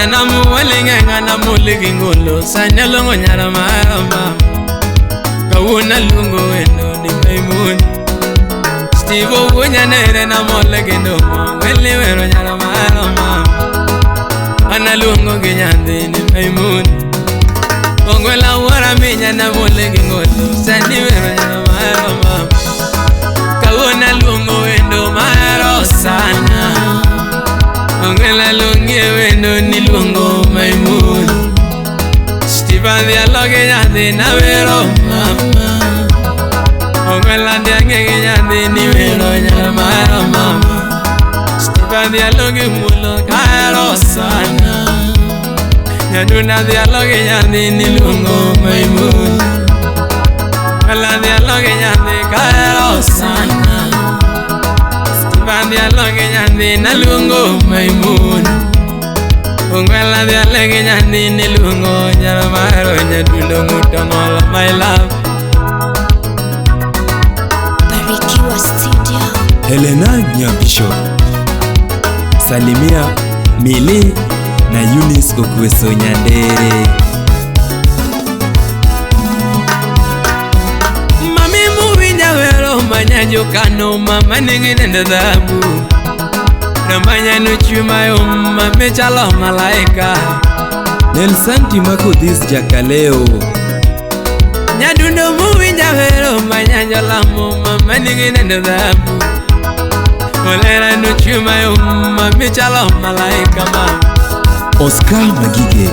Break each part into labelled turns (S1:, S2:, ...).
S1: Nanamu walinga na muligi ngolo sanyalongo nyara mama kawuna lungo eno ni maimun Stevo Janam na molegi no weli wero nyara mama ana lungo ginyande ni maimun Ongwela wara minya na molegi ngolo sani wero nyara mama kawuna lungo eno maro sana Ongwela lungi wendo ni lungo maimun Stevo Janam na vero mama Ongwela ndiange nyande ni vero nyara mama Stevo Janam mulo karo sana Nyaduna nyande ni lungo maimun Ongwela nyande karo sana Nyande na lungo maimun Ongwela nyande ni lungo nyara maro nyadundo mutongola my love
S2: Barikiwa Studio
S3: Helena Nyambisho Salimia Mili na Eunice Okweso Nyandere
S1: Mami muwinja wero manyanjo kano mama ningine dhabu Namanya nuchuma yoma mechalo malaika
S3: Nelson Timako this jakaleo
S1: Nyadundo muwinja wero manyanjo lamo mama ningine dhabu Olera nuchuma yoma mechalo malaika mama
S3: Oscar Magige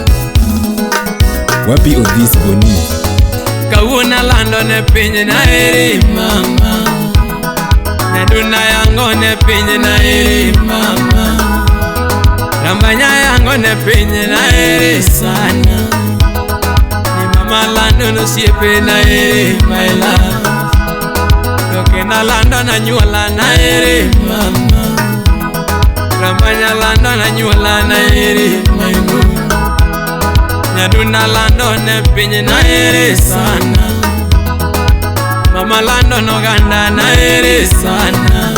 S3: Wapi Odis Boni
S1: Kawuna lando ne pinye na eri mama Nyaduna yango ne pinye na eri mama Rambanya yango ne pinye na eri sana Ni mama lando no siepe na eri my love Yoke na lando na nyuala na eri mama Rambanya lando na nyuala na eri my moon Nyaduna lando ne pinye na eri sana Mama lando no ganda na eri sana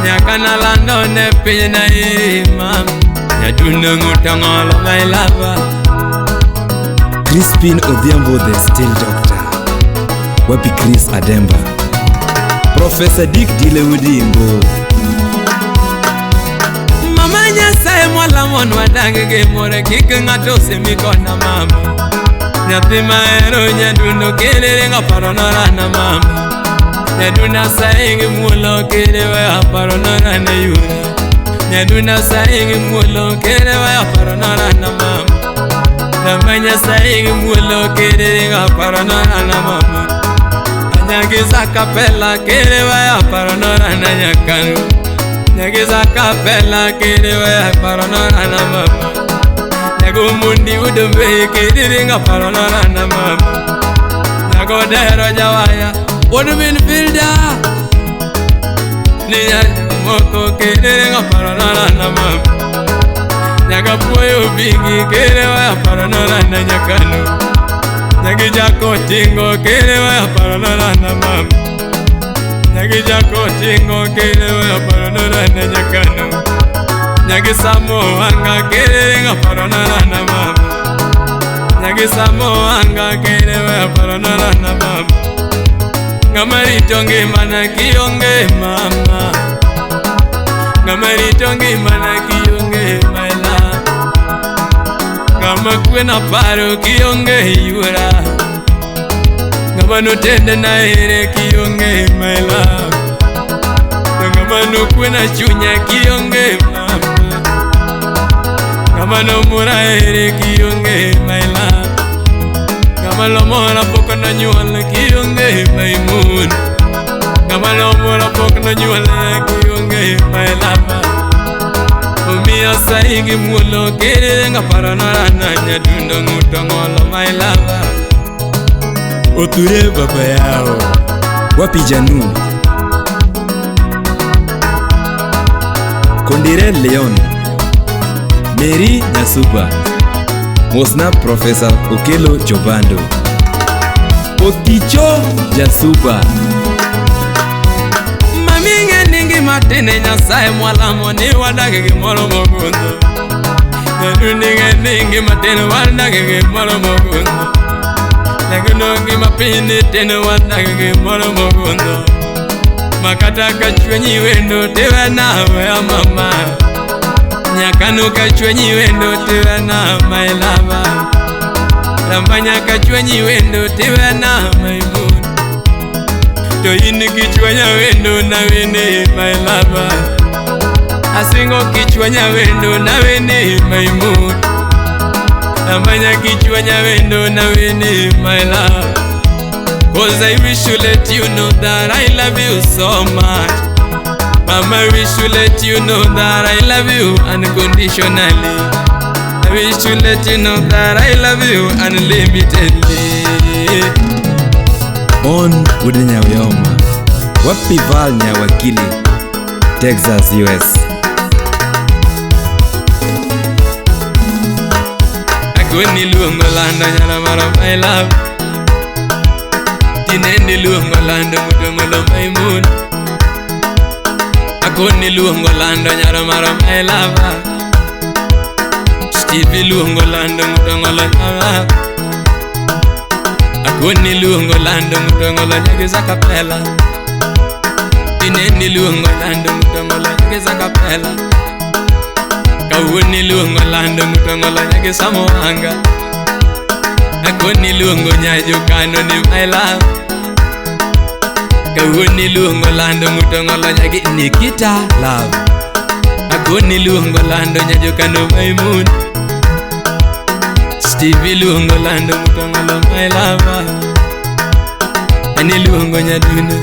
S1: Nyakana lando ne pinye na eri mama Nyaduna ngutangolo my lover
S3: Crispin Odhiambo the still doctor Wapi Chris Ademba Professor Dick Dilewudimbo
S1: Mama nyasaye mwala mon wadange ge more kike ngato semikona mama Nyathi maero nyadundo kelere ngaparonora na mama Nyaduna saingi mulo kelewe aparonora na yura Nyaduna saingi mulo kelewe aparonora na mama Namanya saingi mulo kelere ngaparonora na mama Nyagiza kapela kelewe aparonora na nyakanu Nyagiza kapela kelewe aparonora na mama Nyago mundi udumbe kediringa paronora na mama Nyago dero jawaya Wodubin filda Niya moko kediringa paronora na mama Nyaga puyo bigi kelewe paronora na nyakanu Nyagijako tingo kelewe paronora na mama Nyagijako tingo kelewe paronora na nyakanu Nyagisamo anga kerenga paronara na mama Nyagisamo anga kerewe paronara na mama Ngamarito ngimana kionge mama Ngamarito ngimana kionge my love Ngamakwena paro kionge yura Ngamano tende na ere kionge my love Ngamano kwena chunya kionge mama Kamano mura ere kionge my love Kamalo mura poko na nyuala kionge my moon Kamalo mura poko na nyuala kionge my love Umia saingi mulo kere nga paranora na nyadundo ngutongolo my love
S3: Oture baba yao Wapi Janu Kondire Leon Mary Nyasuba Mosna Professor Okelo Jobando Okicho Jasuba
S1: Maminge ningi matene nyasaye mwalamo ni wadage gimoro mogundo Nyadunige ningi mateno wanagege moro mogundo Nagunongi mapini teno wanagege moro mogundo Makata kachwenyi wendo tewe nawe ya mama Nyakanu kachwenyi wendo tewe na my lover Rambanya kachwenyi wendo tewe na my moon Toyini kichwanya wendo na wene my lover Asingo kichwanya wendo na wene my moon Rambanya kichwanya wendo na wene my love Cause I wish to let you know that I love you so much Mama, I wish to let you know that I love you unconditionally I wish to let you know that I love you unlimitedly
S3: On Udenya Wyoma Wapi Val Nyawakili Texas, US
S1: Akuni luongo lando nyala maro my love Tinendi luongo lando mutongolo my moon Akuni luongo lando nyala maro my love Stevie luongo lando mutongolo nyala Akuni luongo lando mutongolo nyageza kapela Tinendi luongo lando mutongolo nyageza kapela Kawuni luongo lando mutongolo nyageza moanga Akuni luongo nyajo kano ni my love Kawuni luongo lando mutongolo nyagi Nikita love Akuni luongo lando nyajo kano my moon Stevie luongo lando mutongolo my love Ani luongo nyaduna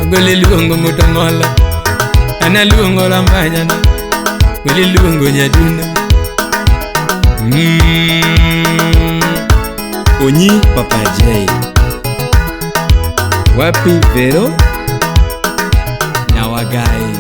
S1: Goli luongo mutongolo Ana luongo rambanyana Goli luongo nyaduna
S3: Onyi Papa J Wapi Vero Nyawagai